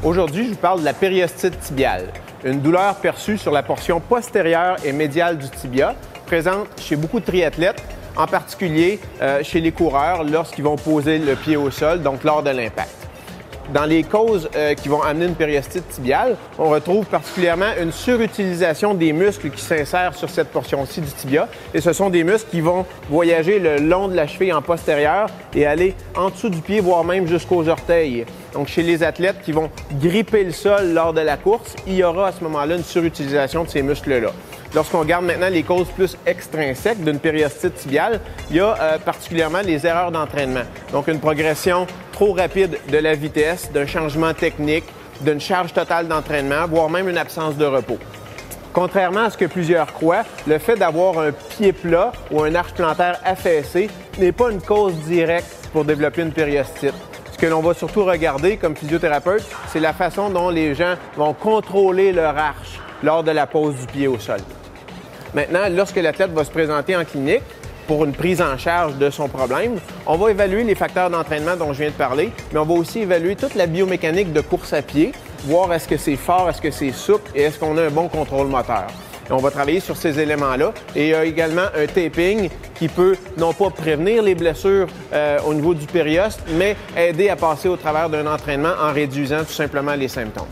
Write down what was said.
Aujourd'hui, je vous parle de la périostite tibiale, une douleur perçue sur la portion postérieure et médiale du tibia, présente chez beaucoup de triathlètes, en particulier chez les coureurs lorsqu'ils vont poser le pied au sol, donc lors de l'impact. Dans les causes qui vont amener une périostite tibiale, on retrouve particulièrement une surutilisation des muscles qui s'insèrent sur cette portion-ci du tibia. Et ce sont des muscles qui vont voyager le long de la cheville en postérieur et aller en dessous du pied, voire même jusqu'aux orteils. Donc, chez les athlètes qui vont gripper le sol lors de la course, il y aura à ce moment-là une surutilisation de ces muscles-là. Lorsqu'on regarde maintenant les causes plus extrinsèques d'une périostite tibiale, il y a particulièrement les erreurs d'entraînement. Donc, une progression trop rapide de la vitesse, d'un changement technique, d'une charge totale d'entraînement, voire même une absence de repos. Contrairement à ce que plusieurs croient, le fait d'avoir un pied plat ou un arche plantaire affaissé n'est pas une cause directe pour développer une périostite. Ce que l'on va surtout regarder comme physiothérapeute, c'est la façon dont les gens vont contrôler leur arche lors de la pose du pied au sol. Maintenant, lorsque l'athlète va se présenter en clinique pour une prise en charge de son problème, on va évaluer les facteurs d'entraînement dont je viens de parler, mais on va aussi évaluer toute la biomécanique de course à pied, voir est-ce que c'est fort, est-ce que c'est souple et est-ce qu'on a un bon contrôle moteur. Et on va travailler sur ces éléments-là. Et il y a également un taping qui peut non pas prévenir les blessures au niveau du périoste, mais aider à passer au travers d'un entraînement en réduisant tout simplement les symptômes.